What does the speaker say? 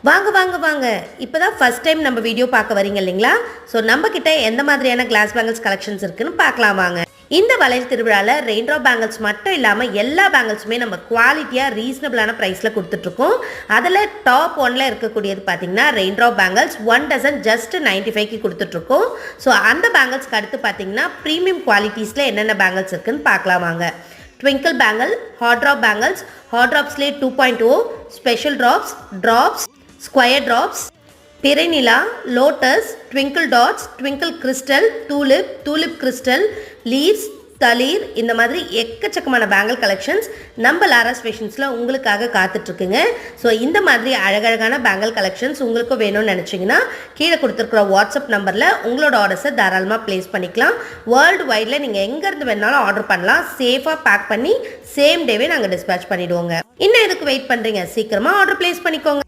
வாங்க வாங்க வாங்க. இப்போதான் ஃபர்ஸ்ட் டைம் நம்ம வீடியோ பார்க்க வரீங்க இல்லைங்களா? ஸோ நம்ம கிட்ட எந்த மாதிரியான கிளாஸ் பேங்கிள்ஸ் கலெக்ஷன்ஸ் இருக்குன்னு பார்க்கலாம் வாங்க. இந்த வளையல் திருவிழாவில் ரெயின்ட்ராப் பேங்கிள்ஸ் மட்டும் இல்லாமல் எல்லா பேங்கிள்ஸுமே நம்ம குவாலிட்டியாக ரீசனபிளான ப்ரைஸில் கொடுத்துட்ருக்கோம். அதில் டாப் ஒன்ல இருக்கக்கூடியது பார்த்தீங்கன்னா ரெயின்ட்ராப் பேங்கிள்ஸ் 1 டசன் ஜஸ்ட் 95க்கு கொடுத்துட்ருக்கோம். ஸோ அந்த பேங்கிள்ஸ்க்கு அடுத்து பார்த்தீங்கன்னா ப்ரீமியம் குவாலிட்டிஸில் என்னென்ன பேங்கிள்ஸ் இருக்குன்னு பார்க்கலாம் வாங்க. Twinkle bangle, hot drop bangles, hot ட்ராப்ஸ்லேயே 2.0, special drops, drops, square drops, பிரெனிலா, lotus, twinkle dots, twinkle crystal, tulip crystal, leaves, தலீர், இந்த மாதிரி எக்கச்சக்கமான பேங்கிள் கலெக்ஷன்ஸ் நம்ம லாராஸ் ஃபேஷன்ஸில் உங்களுக்காக காத்துட்ருக்குங்க. ஸோ இந்த மாதிரி அழகழகான பேங்கிள் கலெக்ஷன்ஸ் உங்களுக்கும் வேணும்னு நினச்சிங்கன்னா கீழே கொடுத்துருக்குற வாட்ஸ்அப் நம்பரில் உங்களோட ஆர்டர்ஸை தாராளமாக ப்ளேஸ் பண்ணிக்கலாம். வேர்ல்டு வைடில் நீங்கள் எங்கேருந்து வேணாலும் ஆர்டர் பண்ணலாம். சேஃபாக பேக் பண்ணி சேம் டேவே நாங்கள் டிஸ்பேச் பண்ணிவிடுவோங்க. இன்னும் எதுக்கு வெயிட் பண்ணுறீங்க? சீக்கிரமாக ஆர்டர் ப்ளேஸ் பண்ணிக்கோங்க.